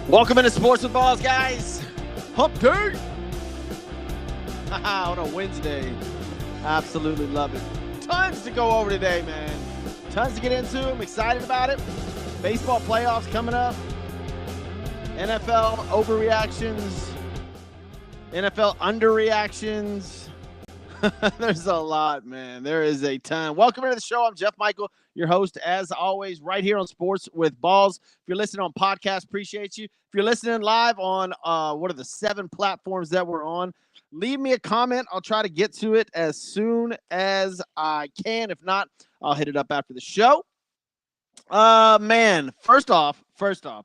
Welcome into Sports with Balls, guys. Hump day on a Wednesday. Absolutely love it. Tons to go over today, man. Tons to get into. I'm excited about it. Baseball playoffs coming up. NFL overreactions. NFL underreactions. There's a lot, man. There is a ton. Welcome into the show. I'm Jeff Michael, your host, as always, right here on Sports with Balls. If you're listening on podcast, appreciate you. If you're listening live on what are the 7 platforms that we're on, leave me a comment. I'll try to get to it as soon as I can. If not, I'll hit it up after the show. Man, first off,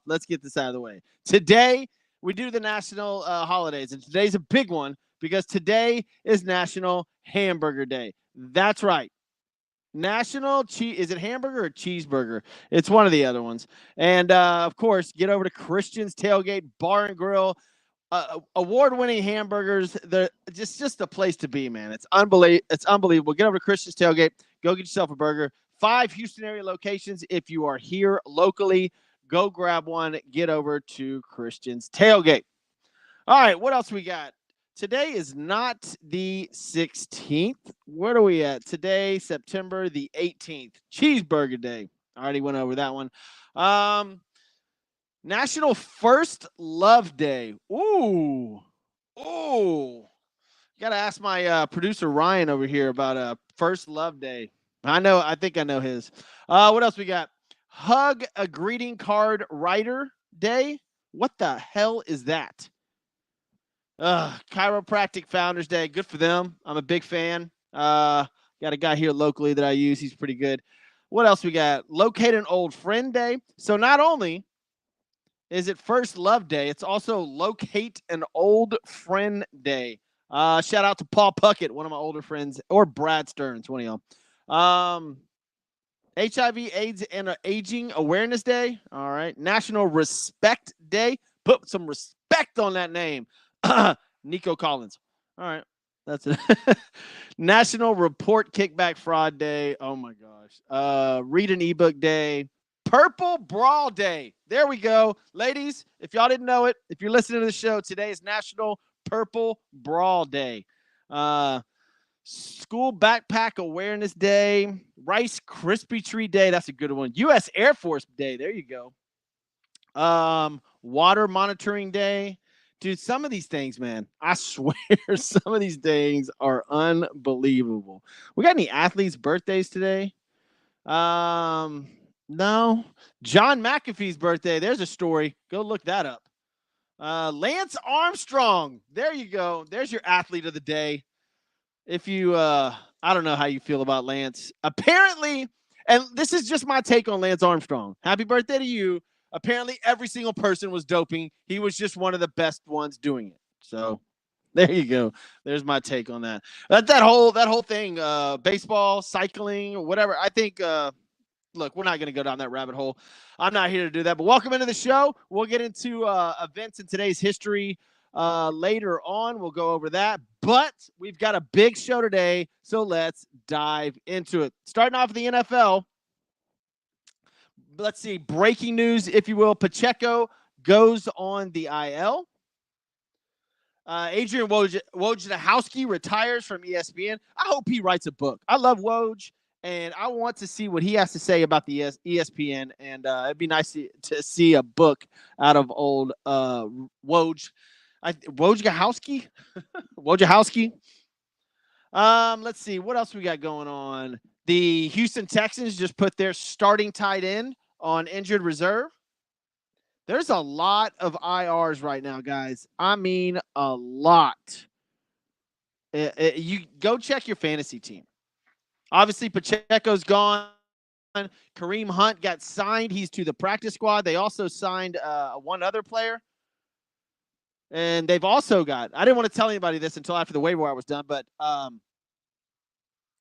let's get this out of the way. Today, we do the national holidays, and today's a big one because today is National Hamburger Day. That's right. National cheese. Is it hamburger or cheeseburger? It's one of the other ones. And, of course, get over to Christian's Tailgate Bar and Grill. Award-winning hamburgers. They're just a place to be, man. It's unbelievable. Get over to Christian's Tailgate. Go get yourself a burger. 5 Houston area locations. If you are here locally, go grab one. Get over to Christian's Tailgate. All right, what else we got? Today is not the 16th. Where are we at? Today, September the 18th. Cheeseburger Day. I already went over that one. National First Love Day. Ooh. Got to ask my producer Ryan over here about First Love Day. I think I know his. What else we got? Hug a Greeting Card Writer Day. What the hell is that? Chiropractic Founders Day. Good for them. I'm a big fan. Got a guy here locally that I use. He's pretty good. What else we got? Locate an Old Friend Day. So not only is it First Love Day, it's also Locate an Old Friend Day. Shout out to Paul Puckett, one of my older friends, or Brad Stearns, one of y'all. HIV, AIDS, and Aging Awareness Day. All right. National Respect Day. Put some respect on that name. Nico Collins. All right. That's it. National Report Kickback Fraud Day. Oh, my gosh. Read an ebook day. Purple Brawl Day. There we go. Ladies, if y'all didn't know it, if you're listening to the show, today is National Purple Brawl Day. School Backpack Awareness Day. Rice Krispie Treat Day. That's a good one. U.S. Air Force Day. There you go. Water Monitoring Day. Dude, some of these things, man, I swear some of these things are unbelievable. We got any athletes' birthdays today? No. John McAfee's birthday. There's a story. Go look that up. Lance Armstrong. There you go. There's your athlete of the day. If you, I don't know how you feel about Lance. Apparently, and this is just my take on Lance Armstrong. Happy birthday to you. Apparently, every single person was doping. He was just one of the best ones doing it. So, there you go. There's my take on that. That whole thing, baseball, cycling, or whatever. I think, look, we're not going to go down that rabbit hole. I'm not here to do that. But welcome into the show. We'll get into events in today's history later on. We'll go over that. But we've got a big show today, so let's dive into it. Starting off with the NFL. Let's see, breaking news, if you will. Pacheco goes on the IL. Adrian Wojnarowski retires from ESPN. I hope he writes a book. I love Woj, and I want to see what he has to say about the ESPN, and it'd be nice to see a book out of old Woj. Wojnarowski? Wojnarowski? Let's see, what else we got going on? The Houston Texans just put their starting tight end on injured reserve. There's a lot of IRs right now, guys. I mean, a lot. You go check your fantasy team. Obviously, Pacheco's gone. Kareem Hunt got signed. He's to the practice squad. They also signed one other player. And they've also got, I didn't want to tell anybody this until after the waiver wire was done, but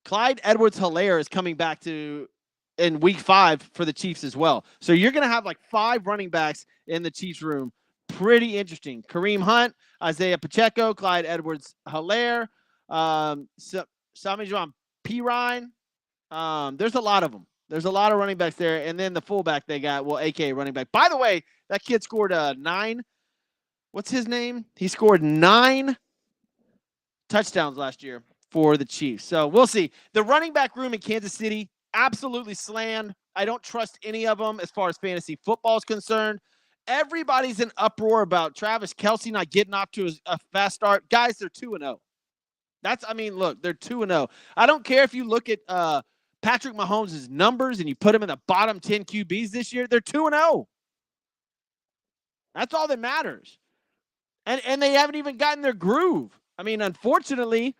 Clyde Edwards-Helaire is coming back in week 5 for the Chiefs as well. So you're going to have like 5 running backs in the Chiefs room. Pretty interesting. Kareem Hunt, Isaiah Pacheco, Clyde Edwards-Helaire, Samaje Perine. There's a lot of them. There's a lot of running backs there. And then the fullback they got, well, AKA running back. By the way, that kid scored 9. What's his name? He scored 9 touchdowns last year for the Chiefs. So we'll see. The running back room in Kansas City, absolutely slammed. I don't trust any of them as far as fantasy football is concerned. Everybody's in uproar about Travis Kelce not getting off to a fast start. Guys, they're 2-0. Look, they're 2-0. I don't care if you look at Patrick Mahomes' numbers and you put him in the bottom 10 QBs this year. They're 2-0. That's all that matters. And they haven't even gotten their groove. I mean, unfortunately,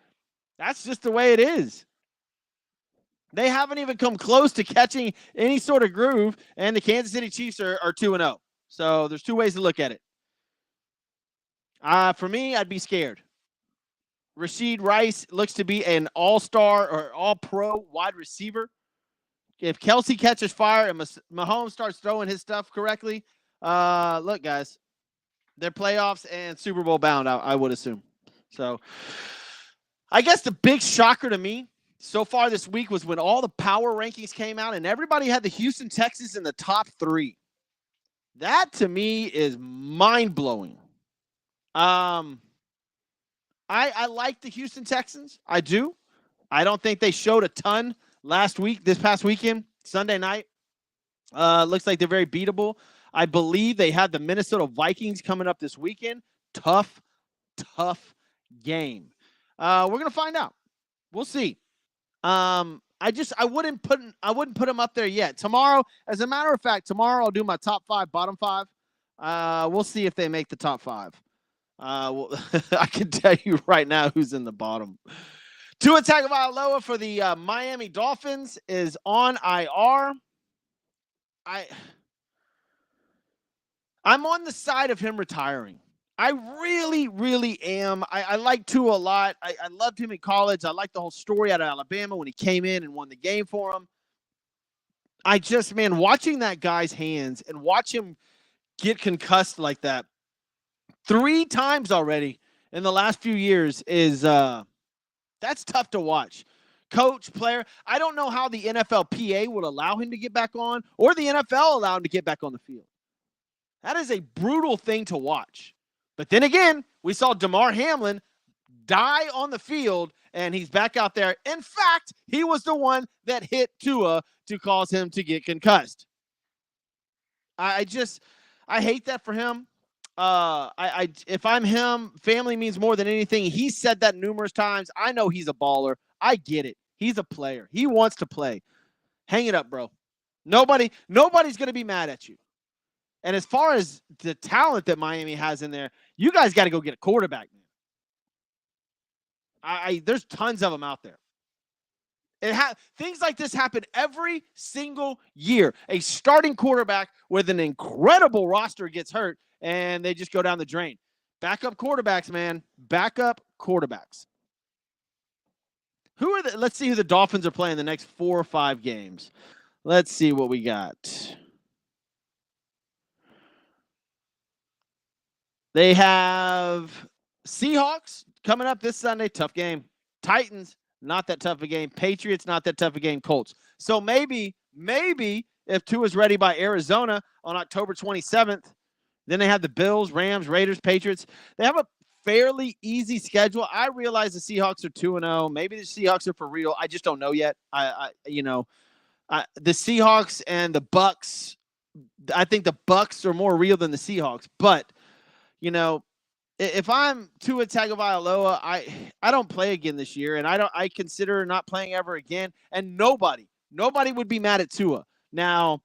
that's just the way it is. They haven't even come close to catching any sort of groove, and the Kansas City Chiefs are 2-0. So there's two ways to look at it. For me, I'd be scared. Rashid Rice looks to be an all-star or all-pro wide receiver. If Kelce catches fire and Mahomes starts throwing his stuff correctly, look, guys, they're playoffs and Super Bowl bound, I would assume. So I guess the big shocker to me so far this week was when all the power rankings came out and everybody had the Houston Texans in the top 3. That to me is mind-blowing. I like the Houston Texans. I do. I don't think they showed a ton this past weekend, Sunday night. Looks like they're very beatable. I believe they had the Minnesota Vikings coming up this weekend. Tough game. We're going to find out. We'll see. I wouldn't put them up there yet. Tomorrow, as a matter of fact, I'll do my top 5, bottom 5. We'll see if they make the top 5. I can tell you right now who's in the bottom. Tua Tagovailoa for the Miami Dolphins is on IR. I'm on the side of him retiring. I really, really am. I like Tua a lot. I loved him in college. I liked the whole story out of Alabama when he came in and won the game for him. Watching that guy's hands and watch him get concussed like that 3 times already in the last few years is that's tough to watch. Coach, player, I don't know how the NFLPA would allow him to get back on or the NFL allow him to get back on the field. That is a brutal thing to watch. But then again, we saw Damar Hamlin die on the field, and he's back out there. In fact, he was the one that hit Tua to cause him to get concussed. I hate that for him. If I'm him, family means more than anything. He said that numerous times. I know he's a baller. I get it. He's a player. He wants to play. Hang it up, bro. Nobody's going to be mad at you. And as far as the talent that Miami has in there, you guys got to go get a quarterback, man. There's tons of them out there. Things like this happen every single year. A starting quarterback with an incredible roster gets hurt, and they just go down the drain. Backup quarterbacks, man. Backup quarterbacks. Let's see who the Dolphins are playing the next 4 or 5 games. Let's see what we got. They have Seahawks coming up this Sunday. Tough game. Titans, not that tough a game. Patriots, not that tough a game. Colts. So maybe if Tua's ready by Arizona on October 27th, then they have the Bills, Rams, Raiders, Patriots. They have a fairly easy schedule. I realize the Seahawks are 2-0. Maybe the Seahawks are for real. I just don't know yet. The Seahawks and the Bucks, I think the Bucks are more real than the Seahawks. But, if I'm Tua Tagovailoa, I don't play again this year, and I consider not playing ever again. And nobody would be mad at Tua. Now,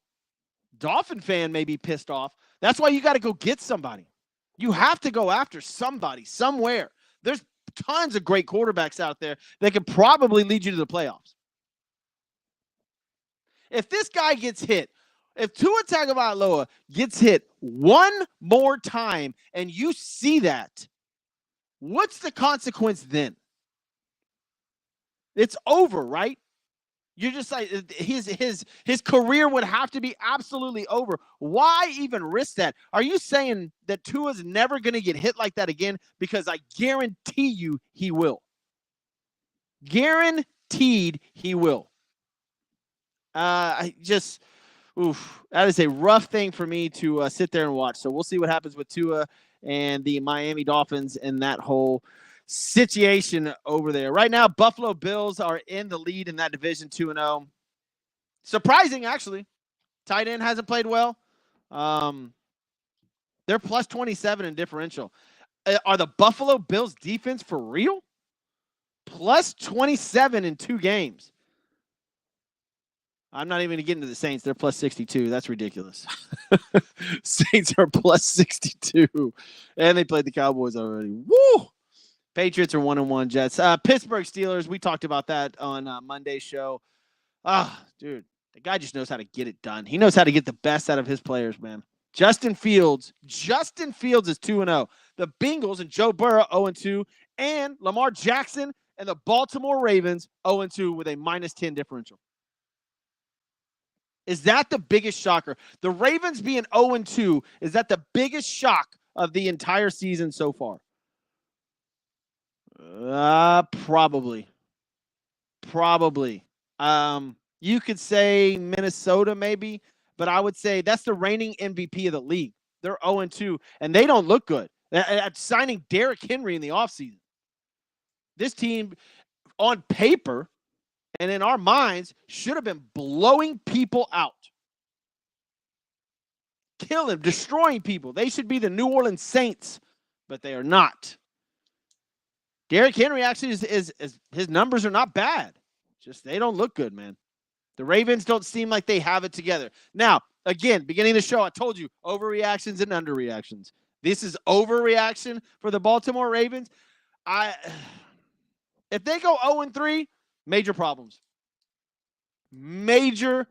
Dolphin fan may be pissed off. That's why you got to go get somebody. You have to go after somebody somewhere. There's tons of great quarterbacks out there that could probably lead you to the playoffs. If this guy gets hit, if Tua Tagovailoa gets hit one more time and you see that, what's the consequence then? It's over, right? You're just like, his career would have to be absolutely over. Why even risk that? Are you saying that Tua's never going to get hit like that again? Because I guarantee you he will. Guaranteed he will. That is a rough thing for me to sit there and watch. So we'll see what happens with Tua and the Miami Dolphins in that whole situation over there. Right now, Buffalo Bills are in the lead in that division, 2-0. Surprising, actually. Tight end hasn't played well. They're plus 27 in differential. Are the Buffalo Bills defense for real? Plus 27 in 2 games. I'm not even going to get into the Saints. They're plus 62. That's ridiculous. Saints are plus 62. And they played the Cowboys already. Woo! Patriots are 1-1. Jets. Pittsburgh Steelers. We talked about that on Monday's show. Dude, the guy just knows how to get it done. He knows how to get the best out of his players, man. Justin Fields is 2-0. The Bengals and Joe Burrow 0-2. And Lamar Jackson and the Baltimore Ravens 0-2 with a minus 10 differential. Is that the biggest shocker? The Ravens being 0-2, is that the biggest shock of the entire season so far? Probably. You could say Minnesota maybe, but I would say that's the reigning MVP of the league. They're 0-2, and they don't look good. At signing Derrick Henry in the offseason. This team, on paper and in our minds, should have been blowing people out. Killing, destroying people. They should be the New Orleans Saints, but they are not. Derrick Henry actually is his numbers are not bad. Just they don't look good, man. The Ravens don't seem like they have it together. Now, again, beginning of the show, I told you overreactions and underreactions. This is overreaction for the Baltimore Ravens. If they go 0-3, major problems. Major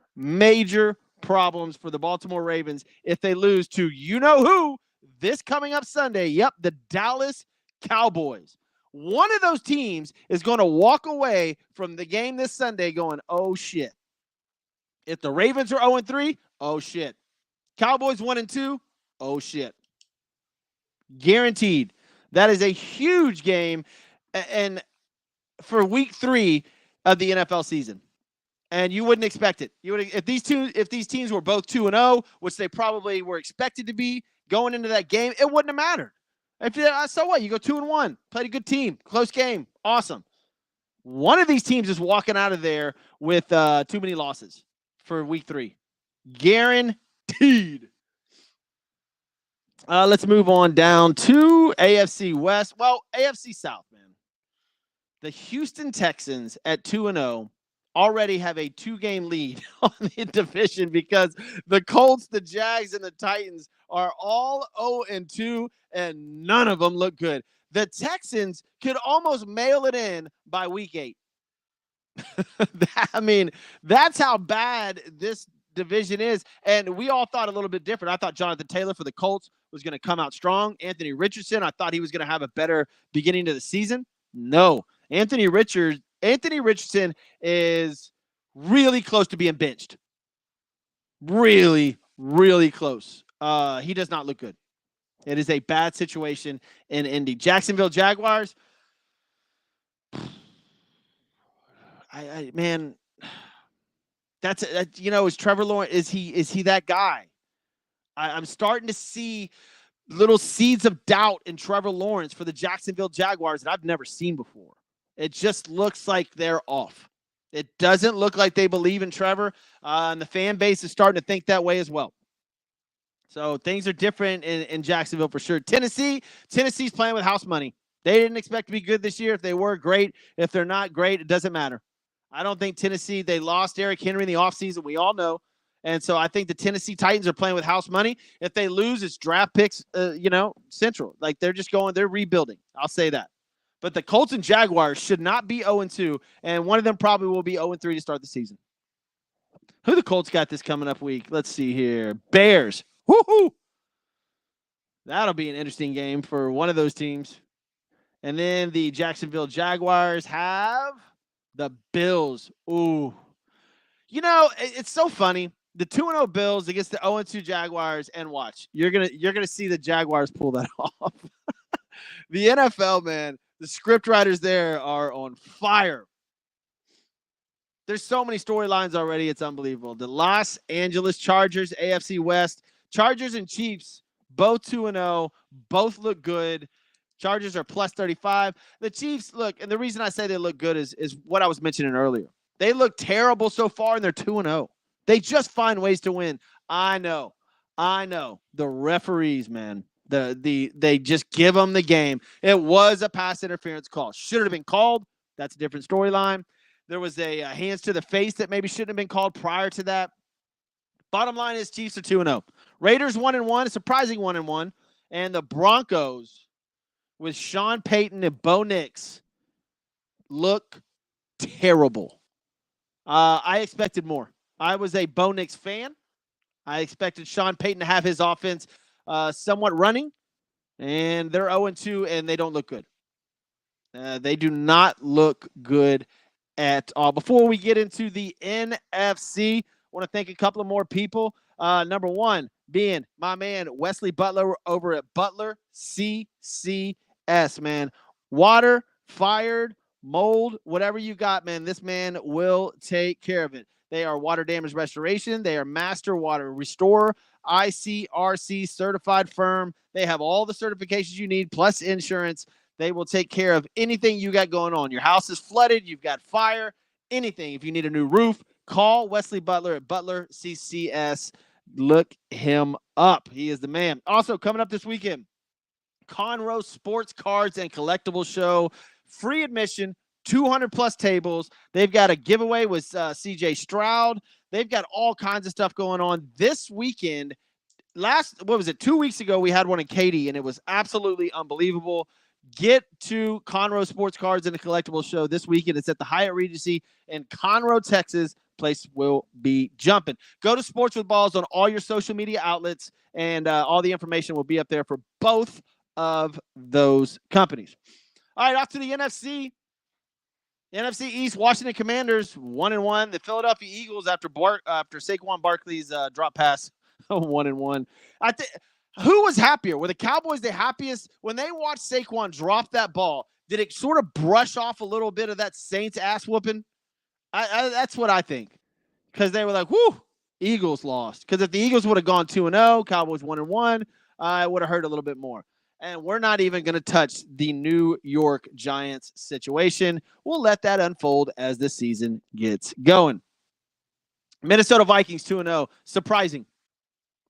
problems for the Baltimore Ravens if they lose to you-know-who this coming up Sunday. Yep, the Dallas Cowboys. One of those teams is going to walk away from the game this Sunday going, oh, shit. If the Ravens are 0-3, oh, shit. Cowboys 1-2, oh, shit. Guaranteed. That is a huge game and for week 3 of the NFL season. And you wouldn't expect it. If these teams were both 2-0, which they probably were expected to be going into that game, it wouldn't have mattered. So what? You go 2-1, played a good team, close game, awesome. One of these teams is walking out of there with too many losses for week 3. Guaranteed. Let's move on down to AFC West. Well, AFC South, man. The Houston Texans at 2-0 already have a 2-game lead on the division because the Colts, the Jags, and the Titans are all 0-2, and none of them look good. The Texans could almost mail it in by week 8. That's how bad this division is, and we all thought a little bit different. I thought Jonathan Taylor for the Colts was going to come out strong. Anthony Richardson, I thought he was going to have a better beginning to the season. No. Anthony Richardson is really close to being benched. Really close. He does not look good. It is a bad situation in Indy. Jacksonville Jaguars. Man, is Trevor Lawrence, is he that guy? I'm starting to see little seeds of doubt in Trevor Lawrence for the Jacksonville Jaguars that I've never seen before. It just looks like they're off. It doesn't look like they believe in Trevor, and the fan base is starting to think that way as well. So things are different in Jacksonville for sure. Tennessee's playing with house money. They didn't expect to be good this year. If they were, great. If they're not great, it doesn't matter. I don't think Tennessee, they lost Derrick Henry in the offseason. We all know. And so I think the Tennessee Titans are playing with house money. If they lose, it's draft picks, central. Like they're rebuilding. I'll say that. But the Colts and Jaguars should not be 0-2, and one of them probably will be 0-3 to start the season. Who the Colts got this coming up week? Let's see here. Bears. Woohoo! That'll be an interesting game for one of those teams. And then the Jacksonville Jaguars have the Bills. Ooh. It's so funny. The 2-0 Bills against the 0-2 Jaguars, and watch. You're gonna see the Jaguars pull that off. The NFL, man, the script writers there are on fire. There's so many storylines already. It's unbelievable. The Los Angeles Chargers, AFC West. Chargers and Chiefs, both 2-0. Both look good. Chargers are plus 35. The Chiefs look, and the reason I say they look good is what I was mentioning earlier. They look terrible so far, and they're 2-0. They just find ways to win. I know. The referees, man. They just give them the game. It was a pass interference call. Should it have been called? That's a different storyline. There was a hands to the face that maybe shouldn't have been called prior to that. Bottom line is Chiefs are 2-0. Raiders 1-1, a surprising 1-1. And the Broncos with Sean Payton and Bo Nix look terrible. I expected more. I was a Bo Nix fan. I expected Sean Payton to have his offense somewhat running. And they're 0-2, and they don't look good. They do not look good at all. Before we get into the NFC, I want to thank a couple of more people. Number one being my man Wesley Butler over at Butler CCS, man. Water, fired, mold, whatever you got, man, this man will take care of it. They are water damage restoration. They are master water restorer, ICRC certified firm. They have all the certifications you need, plus insurance. They will take care of anything you got going on. Your house is flooded, you've got fire, anything. If you need a new roof, call Wesley Butler at Butler CCS. Look him up. He is the man. Also, coming up this weekend, Conroe Sports Cards and Collectibles Show. Free admission, 200 plus tables. They've got a giveaway with CJ Stroud. They've got all kinds of stuff going on this weekend. 2 weeks ago, we had one in Katy, and it was absolutely unbelievable. Get to Conroe Sports Cards and the Collectibles Show this weekend. It's at the Hyatt Regency in Conroe, Texas. Place will be jumping. Go to Sports with Balls on all your social media outlets, and all the information will be up there for both of those companies. All right, off to the NFC. NFC East, Washington Commanders 1-1. The Philadelphia Eagles after Saquon Barkley's drop pass 1-1. I think. Who was happier? Were the Cowboys the happiest when they watched Saquon drop that ball? Did it sort of brush off a little bit of that Saints ass whooping? That's what I think, because they were like, "Whoo, Eagles lost." Because if the Eagles would have gone 2-0, Cowboys 1-1, it would have hurt a little bit more. And we're not even going to touch the New York Giants situation. We'll let that unfold as the season gets going. Minnesota Vikings 2-0, surprising,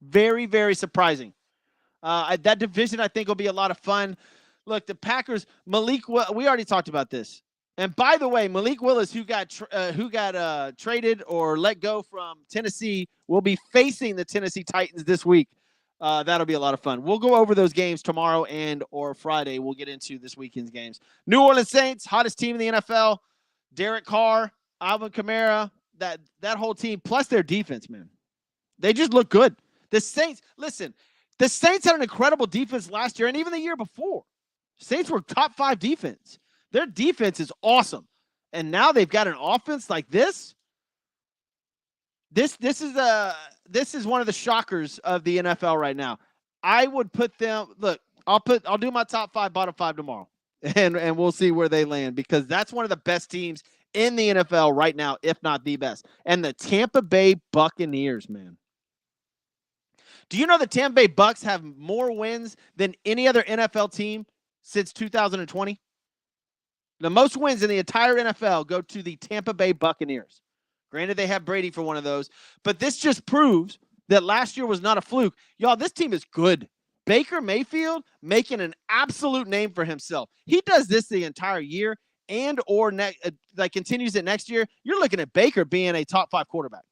very, very surprising. That division, I think, will be a lot of fun. Look, the Packers, we already talked about this. And by the way, Malik Willis, who got traded or let go from Tennessee, will be facing the Tennessee Titans this week. That'll be a lot of fun. We'll go over those games tomorrow and or Friday. We'll get into this weekend's games. New Orleans Saints, hottest team in the NFL. Derek Carr, Alvin Kamara, that whole team, plus their defense, man. They just look good. The Saints, listen, the Saints had an incredible defense last year and even the year before. Saints were top 5 defense. Their defense is awesome. And now they've got an offense like this. This is one of the shockers of the NFL right now. I would put them, look, I'll do my top 5, bottom 5 tomorrow. And we'll see where they land, because that's one of the best teams in the NFL right now, if not the best. And the Tampa Bay Buccaneers, man. Do you know the Tampa Bay Bucs have more wins than any other NFL team since 2020? The most wins in the entire NFL go to the Tampa Bay Buccaneers. Granted, they have Brady for one of those, but this just proves that last year was not a fluke. Y'all, this team is good. Baker Mayfield making an absolute name for himself. He does this the entire year and or continues it next year. You're looking at Baker being a top 5 quarterback.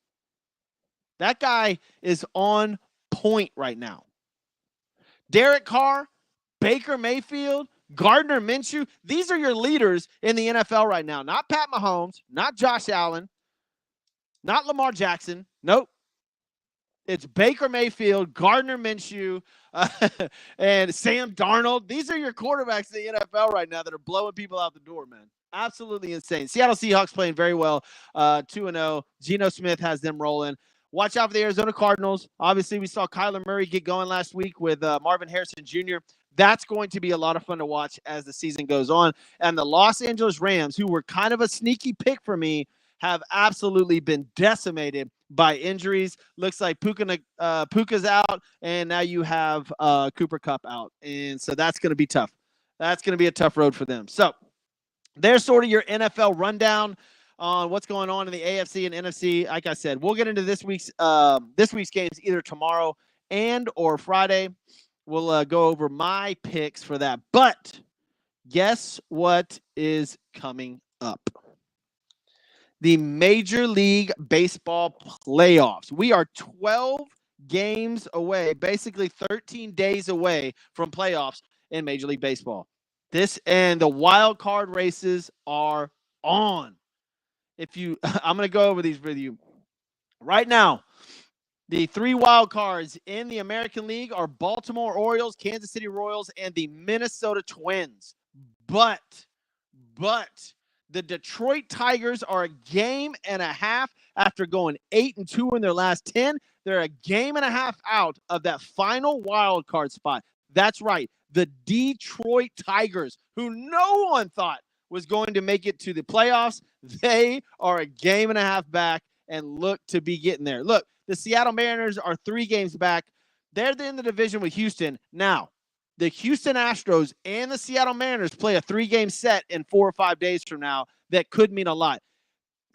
That guy is on point right now. Derek Carr, Baker Mayfield, Gardner Minshew, these are your leaders in the NFL right now. Not Pat Mahomes, not Josh Allen, not Lamar Jackson. Nope. It's Baker Mayfield, Gardner Minshew, and Sam Darnold. These are your quarterbacks in the NFL right now that are blowing people out the door, man. Absolutely insane. Seattle Seahawks playing very well, 2-0. Geno Smith has them rolling. Watch out for the Arizona Cardinals. Obviously, we saw Kyler Murray get going last week with Marvin Harrison Jr. That's going to be a lot of fun to watch as the season goes on. And the Los Angeles Rams, who were kind of a sneaky pick for me, have absolutely been decimated by injuries. Looks like Puka's out, and now you have Cooper Kupp out. And so that's going to be tough. That's going to be a tough road for them. So there's sort of your NFL rundown on what's going on in the AFC and NFC. Like I said, we'll get into this week's games either tomorrow and or Friday. We'll go over my picks for that. But guess what is coming up? The Major League Baseball playoffs. We are 12 games away, basically 13 days away from playoffs in Major League Baseball. This and the wild card races are on. I'm going to go over these with you right now. The 3 wild cards in the American League are Baltimore Orioles, Kansas City Royals, and the Minnesota Twins. But the Detroit Tigers are a game and a half after going 8-2 in their last 10. They're a game and a half out of that final wild card spot. That's right. The Detroit Tigers, who no one thought was going to make it to the playoffs, they are a game and a half back and look to be getting there. Look, the Seattle Mariners are 3 games back. They're in the division with Houston. Now, the Houston Astros and the Seattle Mariners play a 3-game set in 4 or 5 days from now that could mean a lot.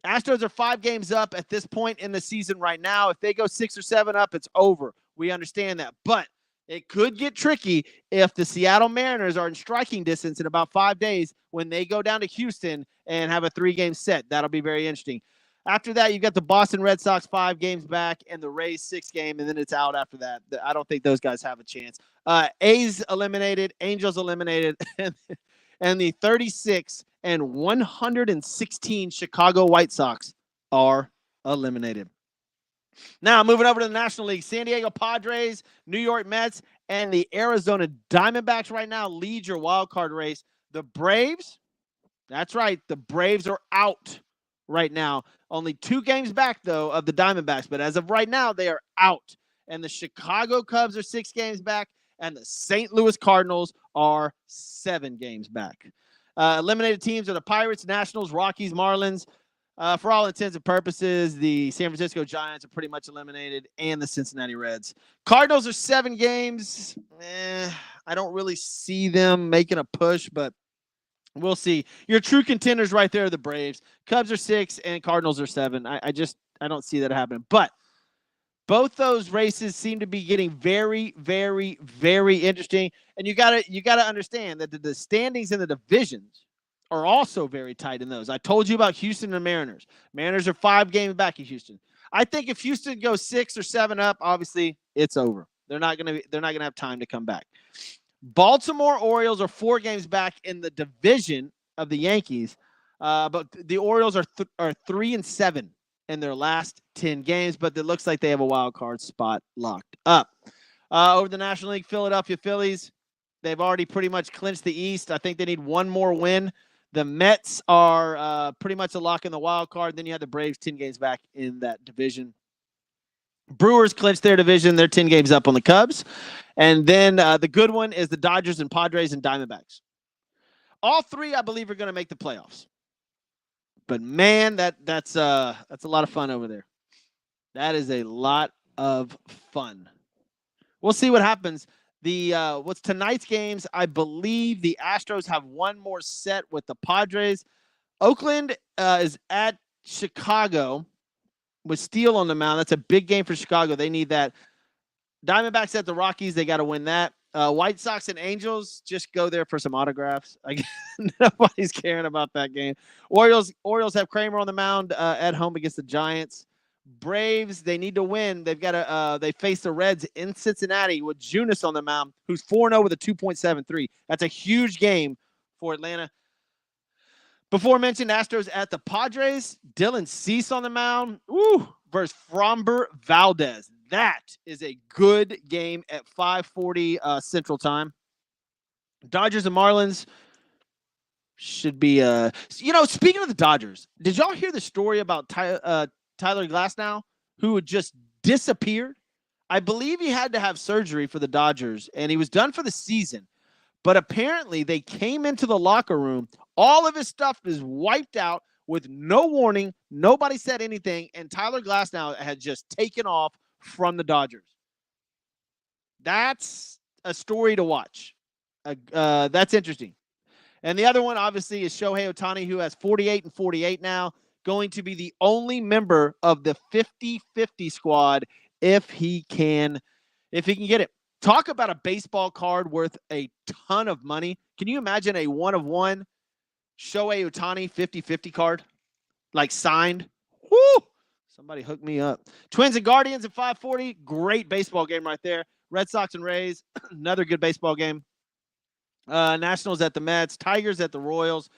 Astros are 5 games up at this point in the season right now. If they go 6 or 7 up, it's over. We understand that. But it could get tricky if the Seattle Mariners are in striking distance in about 5 days when they go down to Houston and have a 3-game set. That'll be very interesting. After that, you've got the Boston Red Sox 5 games back and the Rays 6 game, and then it's out after that. I don't think those guys have a chance. A's eliminated, Angels eliminated, and the 36 and 116 Chicago White Sox are eliminated. Now, moving over to the National League, San Diego Padres, New York Mets, and the Arizona Diamondbacks right now lead your wild card race. The Braves, that's right, the Braves are out right now. Only 2 games back, though, of the Diamondbacks. But as of right now, they are out. And the Chicago Cubs are 6 games back. And the St. Louis Cardinals are 7 games back. Eliminated teams are the Pirates, Nationals, Rockies, Marlins. For all intents and purposes, the San Francisco Giants are pretty much eliminated, and the Cincinnati Reds. Cardinals are 7 games. I don't really see them making a push, but we'll see. Your true contenders right there are the Braves. Cubs are 6 and Cardinals are 7. I don't see that happening. But both those races seem to be getting very, very, very interesting. And you gotta understand that the standings in the divisions are also very tight in those. I told you about Houston and Mariners. Mariners are 5 games back in Houston. I think if Houston goes 6 or 7 up, obviously it's over. They're not gonna have time to come back. Baltimore Orioles are 4 games back in the division of the Yankees, but the Orioles are 3-7 in their last 10 games, but it looks like they have a wild card spot locked up. Over the National League, Philadelphia Phillies, they've already pretty much clinched the East. I think they need 1 more win. The Mets are pretty much a lock in the wild card. Then you have the Braves 10 games back in that division. Brewers clinched their division. They're 10 games up on the Cubs. And then the good one is the Dodgers and Padres and Diamondbacks. All 3, I believe, are going to make the playoffs. But, man, that's a lot of fun over there. That is a lot of fun. We'll see what happens. What's tonight's games? I believe the Astros have 1 more set with the Padres. Oakland is at Chicago with Steele on the mound. That's a big game for Chicago. They need that. Diamondbacks at the Rockies. They got to win that. White Sox and Angels, just go there for some autographs. Nobody's caring about that game. Orioles have Kramer on the mound at home against the Giants. Braves, they need to win. They've got to. They face the Reds in Cincinnati with Junis on the mound, who's 4-0 with a 2.73. That's a huge game for Atlanta. Before mentioned, Astros at the Padres. Dylan Cease on the mound. Versus Framber Valdez. That is a good game at 5:40 Central Time. Dodgers and Marlins should be. Speaking of the Dodgers, did y'all hear the story about Tyler Glasnow, who had just disappeared? I believe he had to have surgery for the Dodgers, and he was done for the season. But apparently, they came into the locker room. All of his stuff is wiped out with no warning. Nobody said anything, and Tyler Glasnow had just taken off from the Dodgers. That's a story to watch. That's interesting. And the other one, obviously, is Shohei Ohtani, who has 48 and 48 now, going to be the only member of the 50-50 squad if he can get it. Talk about a baseball card worth a ton of money. Can you imagine a one-of-one Shohei Ohtani 50-50 card, like signed? Woo! Somebody hook me up. Twins and Guardians at 540. Great baseball game right there. Red Sox and Rays, another good baseball game. Nationals at the Mets, Tigers at the Royals,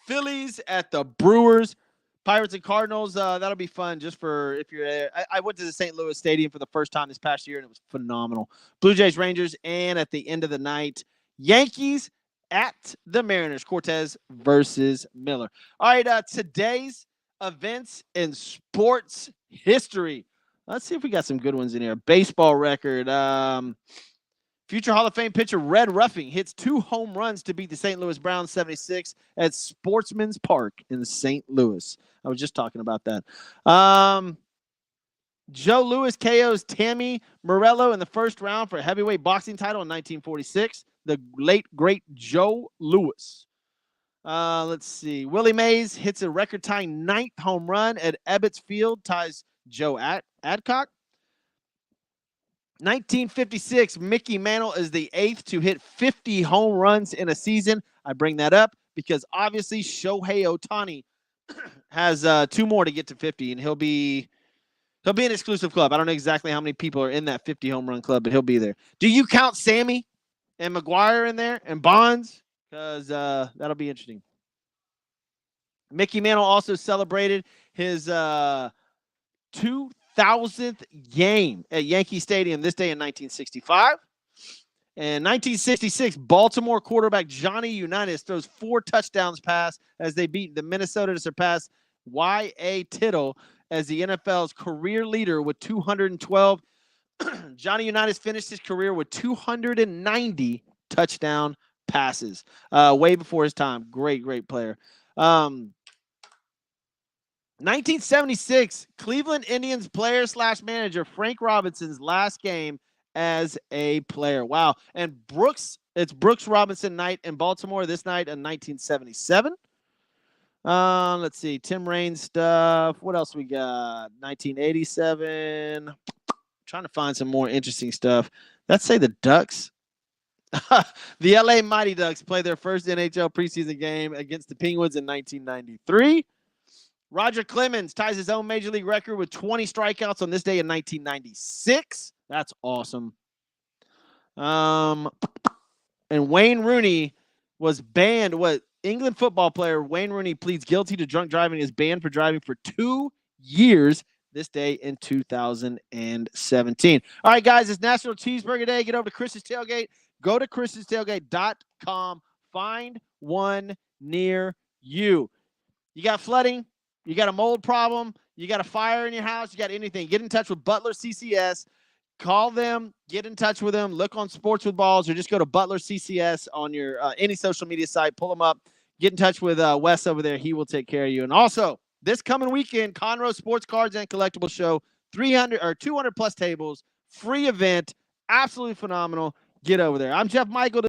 Phillies at the Brewers, Pirates and Cardinals. That'll be fun just for if you're there. I went to the St. Louis Stadium for the first time this past year, and it was phenomenal. Blue Jays, Rangers, and at the end of the night, Yankees at the Mariners. Cortez versus Miller. All right, today's events in sports history. Let's see if we got some good ones in here. Baseball record. Future Hall of Fame pitcher Red Ruffing hits 2 home runs to beat the St. Louis Browns 76 at Sportsman's Park in St. Louis. I was just talking about that. Joe Louis KOs Tammy Morello in the first round for a heavyweight boxing title in 1946. The late, great Joe Louis. Let's see. Willie Mays hits a record-tying 9th home run at Ebbets Field, ties Joe Adcock. 1956, Mickey Mantle is the 8th to hit 50 home runs in a season. I bring that up because obviously Shohei Ohtani has 2 more to get to 50, and he'll be an exclusive club. I don't know exactly how many people are in that 50 home run club, but he'll be there. Do you count Sammy and McGuire in there and Bonds? Because that'll be interesting. Mickey Mantle also celebrated his 2,000th game at Yankee Stadium this day in 1965. In 1966, Baltimore quarterback Johnny Unitas throws 4 touchdowns pass as they beat the Minnesota to surpass Y.A. Tittle as the NFL's career leader with 212. Johnny Unitas finished his career with 290 touchdown passes, way before his time. Great player. 1976, Cleveland Indians player/manager Frank Robinson's last game as a player. Wow. And it's Brooks Robinson night in Baltimore this night in 1977. Let's see. Tim Raines stuff. What else we got? 1987. Trying to find some more interesting stuff. Let's say the Ducks. The LA Mighty Ducks play their first NHL preseason game against the Penguins in 1993. Roger Clemens ties his own Major League record with 20 strikeouts on this day in 1996. That's awesome. And Wayne Rooney was banned. England football player Wayne Rooney pleads guilty to drunk driving. Is banned for driving for 2 years this day in 2017. All right, guys, it's National Cheeseburger Day. Get over to Chris's Tailgate. Go to chrisstailgate.com. Find one near you. You got flooding? You got a mold problem, you got a fire in your house, you got anything, get in touch with Butler CCS. Call them, get in touch with them, look on Sports with Balls, or just go to Butler CCS on your any social media site, pull them up, get in touch with Wes over there. He will take care of you. And also, this coming weekend, Conroe Sports Cards and Collectibles Show, 300 or 200 plus tables, free event, absolutely phenomenal. Get over there. I'm Jeff Michael.